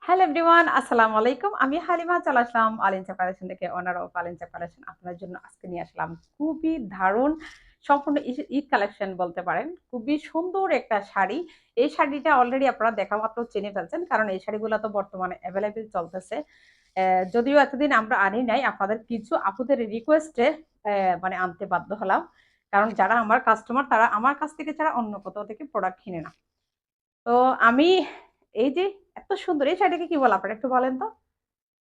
Hello everyone, আসসালামু আলাইকুম। আমি হালিমা চলে আসলাম আলিনচা কালেকশন থেকে, ওনার অফ আলিনচা কালেকশন। আপনার জন্য আজকে নিয়ে আসলাম খুবই দারুণ সম্পূর্ণ ঈদ কালেকশন বলতে পারেন। খুবই সুন্দর একটা শাড়ি। এই শাড়িটা অলরেডি আপনারা দেখা মাত্র চিনে ফেলছেন, কারণ এই শাড়িগুলো তো বর্তমানে অ্যাভেলেবেল চলতেছে। যদিও এতদিন আমরা আনি নাই, আপনাদের কিছু আপুদের রিকোয়েস্টে মানে আনতে বাধ্য হলাম। কারণ যারা আমার কাস্টমার তারা আমার কাছ থেকে ছাড়া অন্য কোথাও থেকে প্রোডাক্ট কিনে না। তো আমি এই যে এত সুন্দর এই শাড়িটাকে কি বলে আপনারা একটু বলেন তো?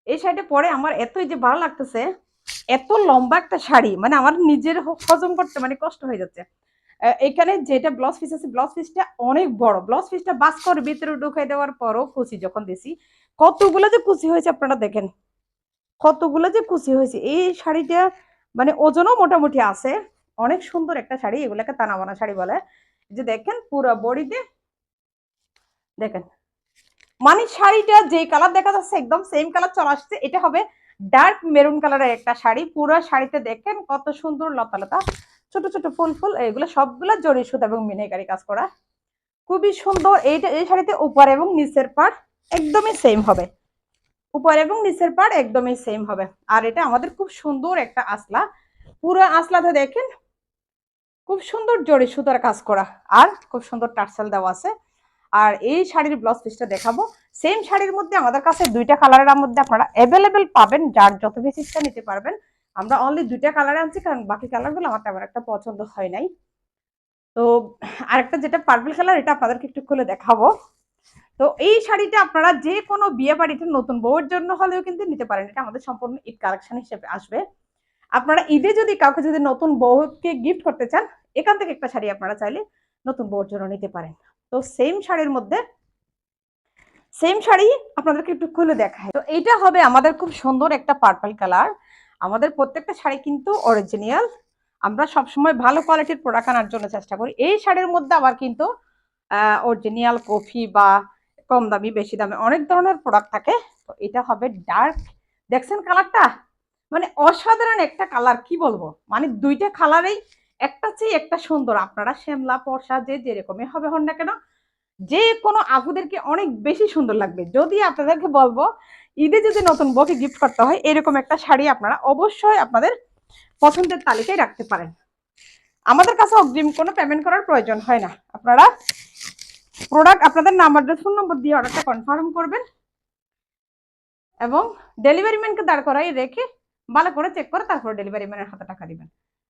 এই শাড়িটা পরে আমার এতই যে ভালো লাগতেছে। এত লম্বা একটা শাড়ি, মানে আমার নিজের হজম করতে মানে কষ্ট হয়ে যাচ্ছে। এখানে যেটা ব্লাউজ পিস আছে, ব্লাউজ পিসটা অনেক বড়। ব্লাউজ পিসটা বাস করে ভিতরে ঢুকাই দেওয়ার পরও কুচি যখন দিছি, কতগুলো যে কুচি হয়েছে আপনারা দেখেন। কতগুলো যে কুচি হয়েছে। এই শাড়িটা মানে ওজনও মোটামুটি আছে। অনেক সুন্দর একটা শাড়ি, এগুলাকে তানাবানা শাড়ি বলে। যে দেখেন পুরো বডিতে দেখেন, মানে শাড়িটা যে কালার দেখা যাচ্ছে একদম সেম কালার চলে আসছে। এটা হবে ডার্ক মেরুন কালারের একটা শাড়ি। পুরো শাড়িতে দেখেন কত সুন্দর লতা লতা ছোট ছোট ফুল ফুল, এগুলো সবগুলো জরি সুতা এবং মিনাকারি কাজ করা। খুবই সুন্দর। এইটা এই শাড়িতে উপর এবং নিচের পাড় একদমই সেম হবে। উপর এবং নিচের পাড় একদমই সেম হবে। আর এটা আমাদের খুব সুন্দর একটা আসলা। পুরো আসলাতে দেখেন খুব সুন্দর জরি সুতার কাজ করা, আর খুব সুন্দর টার্সেল দেওয়া আছে। আর এই শাড়ির ব্লাউজ পিসটা দেখাবো। সেম শাড়ির মধ্যে আমাদের কাছে দুইটা কালারের মধ্যে আপনারা অ্যাভেলেবেল পাবেন, যার যত বেশি ইচ্ছা নিতে পারবেন। আমরা অনলি দুইটা কালারে আনছি, কারণ বাকি কালারগুলো আমার তেমন একটা পছন্দ হয় নাই। তো আরেকটা যেটা পার্পল কালার, এটা আপনাদেরকে একটু খুলে দেখাবো। তো এই শাড়িটা আপনারা যে কোনো বিয়ে বাড়িতে নতুন বউয়ের জন্য হলেও কিন্তু নিতে পারেন। এটা আমাদের সম্পূর্ণ ঈদ কালেকশন হিসেবে আসবে। আপনারা ঈদে যদি কাউকে যদি নতুন বউকে গিফট করতে চান, এখান থেকে একটা শাড়ি আপনারা চাইলে নতুন বউর জন্য নিতে পারেন। তো সেম শাড়ির মধ্যে সেম শাড়ি আপনাদেরকে একটু খুলে দেখায়। তো এইটা হবে আমাদের খুব সুন্দর একটা পার্পল কালার। আমাদের প্রত্যেকটা শাড়ি কিন্তু অরিজিনাল। আমরা সবসময় ভালো কোয়ালিটির প্রোডাক্ট আনার জন্য চেষ্টা করি। এই শাড়ির মধ্যে আবার কিন্তু অরিজিনাল কফি বা কম দামি বেশি দামে অনেক ধরনের প্রোডাক্ট থাকে। তো এটা হবে ডার্ক, দেখছেন কালারটা, মানে অসাধারণ একটা কালার, কি বলবো, মানে দুইটা কালারেই একটা চেয়ে একটা সুন্দর। আপনারা শ্যামলা পর্ষা যে যেরকমই হবে হন না কেন, যে কোনো আপুদেরকে অনেক বেশি সুন্দর লাগবে। যদি আপনাদেরকে বলবো ঈদে যদি নতুন বউকে গিফট করতে হয়, এরকম একটা শাড়ি আপনারা অবশ্যই আপনাদের পছন্দের তালিকায় রাখতে পারেন। আমাদের কাছে অগ্রিম কোনো পেমেন্ট করার প্রয়োজন হয় না। আপনারা প্রোডাক্ট আপনাদের নাম অ্যাড্রেস ফোন নম্বর দিয়ে অর্ডারটা কনফার্ম করবেন এবং ডেলিভারি ম্যানকে দাঁড় করাই রেখে ভালো করে চেক করে তারপর ডেলিভারি ম্যানের হাতে টাকা দিবেন।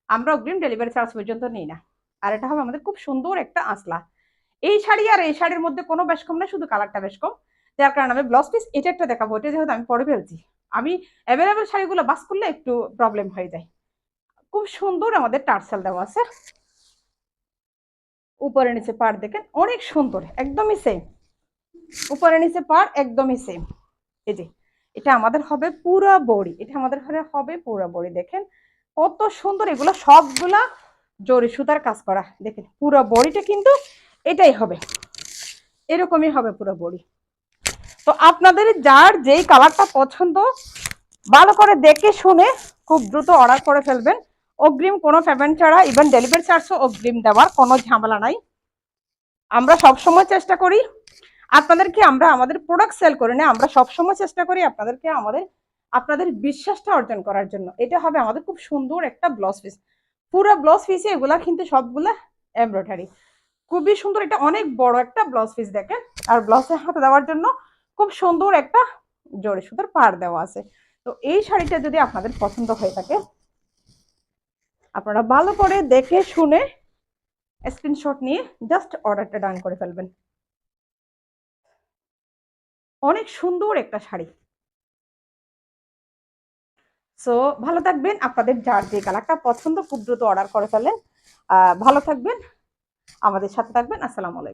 আমরা অগ্রিম ডেলিভারি চার্জ পর্যন্ত নিই না। আর এটা হবে আমাদের খুব সুন্দর একটা আসলা। এই শাড়ি আর এই শাড়ির মধ্যে কোনো বেশ কম না, শুধু কালারটা বেশ কম। যার কারণে আমি ব্লাউজ পিস এটা একটা দেখাবো। এটা যেহেতু আমি পরে ফেলছি, আমি অ্যাভেলেবেল শাড়িগুলো বাস করলে একটু প্রবলেম হয়ে যায়। খুব সুন্দর আমাদের টার্সেল দেওয়া আছে। উপরে নিচে পাড় দেখেন অনেক সুন্দর, একদমই সেম। উপরে নিচে পাড় একদমই সেম। এই যে এটা আমাদের হবে পুরা বড়ি, এটা আমাদের ঘরে হবে পুরা বড়ি। দেখেন কত সুন্দর, এগুলো সবগুলা জরি সুতার কাজ করা। দেখেন পুরো বড়িটা কিন্তু এটাই হবে, এরকমই হবে পুরো বড়ি। তো আপনাদের যার যেই কালারটা পছন্দ ভালো করে দেখে শুনে খুব দ্রুত অর্ডার করে ফেলবেন। অগ্রিম কোনো পেমেন্ট ছাড়া, ইভেন ডেলিভারি চার্জও অগ্রিম দেওয়ার কোনো ঝামেলা নাই। আমরা সবসময় চেষ্টা করি আপনাদেরকে, আমরা আমাদের প্রোডাক্ট সেল করি না, আমরা সবসময় চেষ্টা করি আপনাদেরকে আপনাদের বিশ্বাসটা অর্জন করার জন্য। এটা হবে আমাদের খুব সুন্দর একটা ব্লাউজ পিস। পুরো ব্লাউজ পিসে এগুলা কিন্তু সবগুলা এমব্রয়ডারি, খুবই সুন্দর। এটা অনেক বড় একটা ব্লাউজ পিস দেখেন। আর ব্লাউজের হাতে দেওয়ার জন্য খুব সুন্দর একটা জরি সুতার পাড় দেওয়া আছে। তো এই শাড়িটা যদি আপনাদের পছন্দ হয়ে থাকে, আপনারা ভালো করে দেখে শুনে স্ক্রিনশট নিয়ে জাস্ট অর্ডারটা ডান করে ফেলবেন। অনেক সুন্দর একটা শাড়ি। সো ভালো থাকবেন, আপনাদের যার যে কালারটা পছন্দ খুব দ্রুত অর্ডার করে ফেলেন। ভালো থাকবেন, আমাদের সাথে থাকবেন। আসসালামু আলাইকুম।